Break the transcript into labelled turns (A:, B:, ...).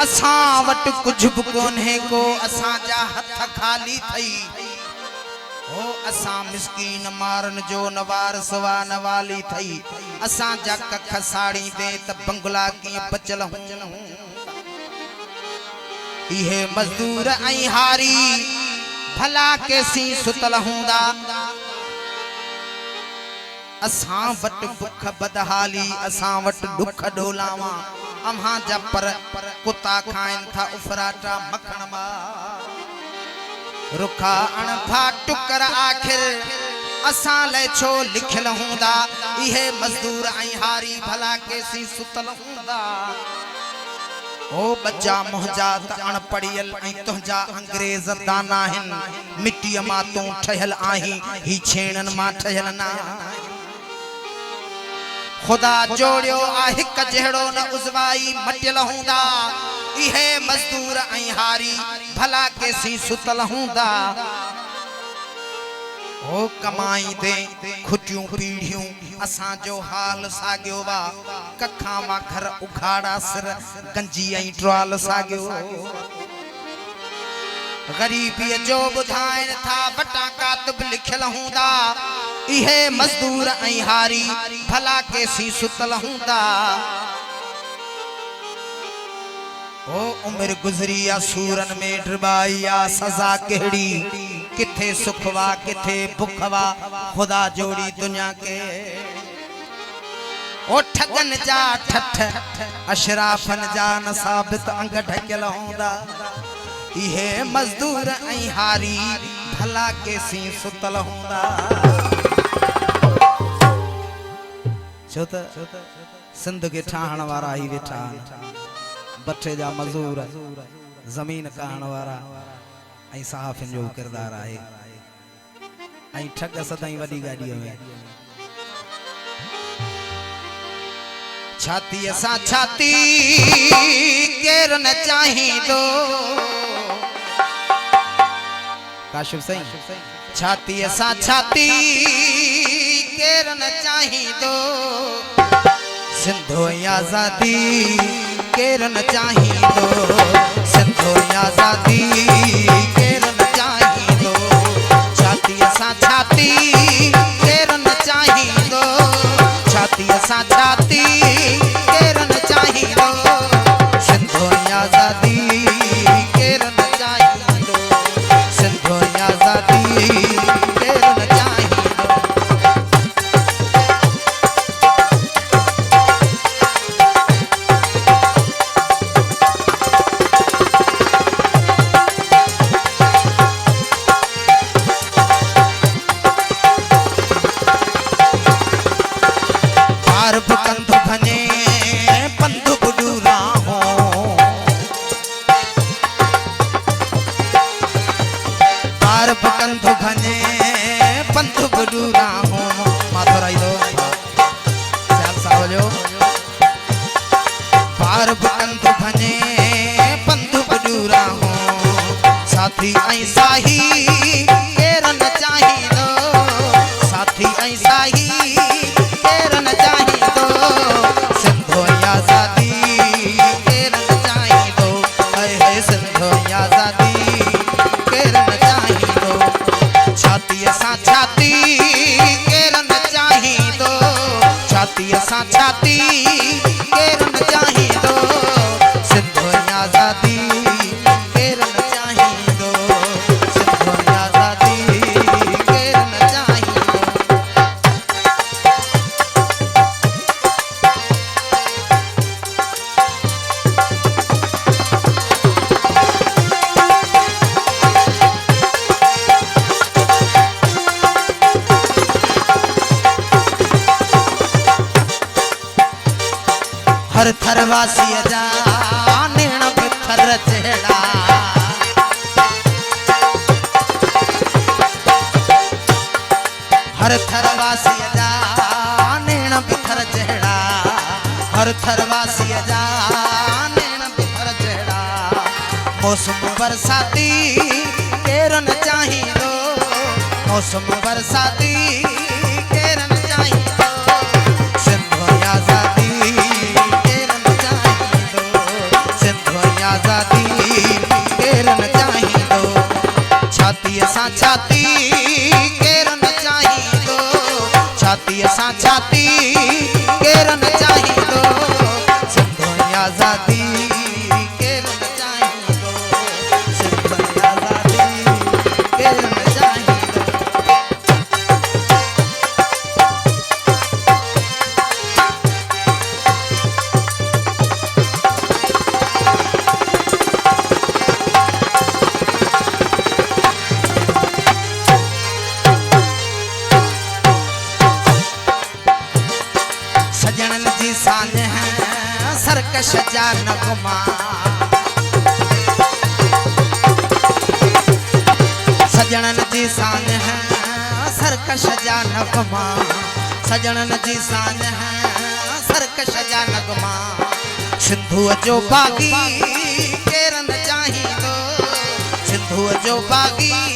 A: असां वट कुछ भी कोन्हे को असां जा हथ खाली थई हो असां मिस्कीन मारन जो नवार सवा नवाली थई असां जा कख साड़ी दे त बंगला की बचल हूं इहे मजदूर आई हारी भला कैसी सुतल हूंदा असां वट भुख बदहाली असां वट दुख डोलावा अम्हा जा पर कुत्ता खाइन था उफराटा मखण मा रुखा अणभा टुकर आखिर असां ले छो लिखल हूंदा इहे मजदूर आई हारी भला कैसी सुतल हूंदा ओ बच्चा मुहजा त अणपढ़ियल ऐं तुंहिंजा अंग्रेज दाना हिन मिट्टी मां तूं ठहियल आहीं ही छेणन मां ठहियल ना खुदा जोड़ियो आ हिक जहिड़ो न उज़वाई मटियल हूंदा इहे मजदूर ऐं हारी भला कैसी सुतल हूंदा ओ कमाई दे खुटियूं पीढ़ियूं असां जो हाल सागियो वा कखा मां घर उखाड़ा सिर गंजी ऐं ट्वाल सागियो गरीबी जो बुधाइन था बटा कातब लिखल हूंदा इहे मजदूर ऐं हारी भला कैसी सुतल हूंदा ओ उम्र गुजरी आ सूरन में ड्रबाई आ सजा केड़ी किथे सुखवा किथे भुखवा खुदा जोड़ी दुनिया के ओ ठगन जा ठठ अशराफन जा न साबित अंग ढकल होंदा इहे मजदूर ऐं हारी भला कैसी सुतल होंदा छो त सिंध के ठाहण वारा ही वेठा बठे जा मजूर जमीन कहण वारा ऐं सहाफ़िन जो किरदार आहे ऐं ठग सदाई वडी गाड़ी में छाती असा छाती केर न चाहिदो काशिफ सही छाती असा छाती केर न चाहिदो सिंधो आजादी केर न चाहिदो सिंधो आजादी केर न चाहिदो छाती असा छाती केर न चाहिदो छाती असा छाती केर न चाहिदो सिंधो आजादी केर न चाहिदो सिंधो आजादी केर न चाहिदो साथी ऐं साही केर न चाहिदो साथी ऐं साही केर न चाहिदो सिंधो आजादी केर न चाहिदो है सिंधो आजादी केर न चाहिदो छाती असां छाती केर न चाहिदो छाती असां छाती केर न चाहिदो सिंधो आजादी हर थरवासी जा नेण बिथर चेड़ा हर थरवासी जा नेण बिथर चेड़ा हर थरवासी जा नेण बिथर चेड़ा मौसम बरसाती केर न चाहिदो मौसम बरसाती केर न चाहिदो सिंधो आजादी केर न चाहिदो सिंधो आजादी केर न चाहिंदो सिंध बंदे आजादी केर न चाहिंदो सजणन जी सांझ है सरकश जा नगमा सजणन जी सांझ है सरकश जा नगमा सजणन जी सांझ है सरकश जा नगमा सिंधुअ जो बागी केर न चाहिंदो सिंधुअ जो बागी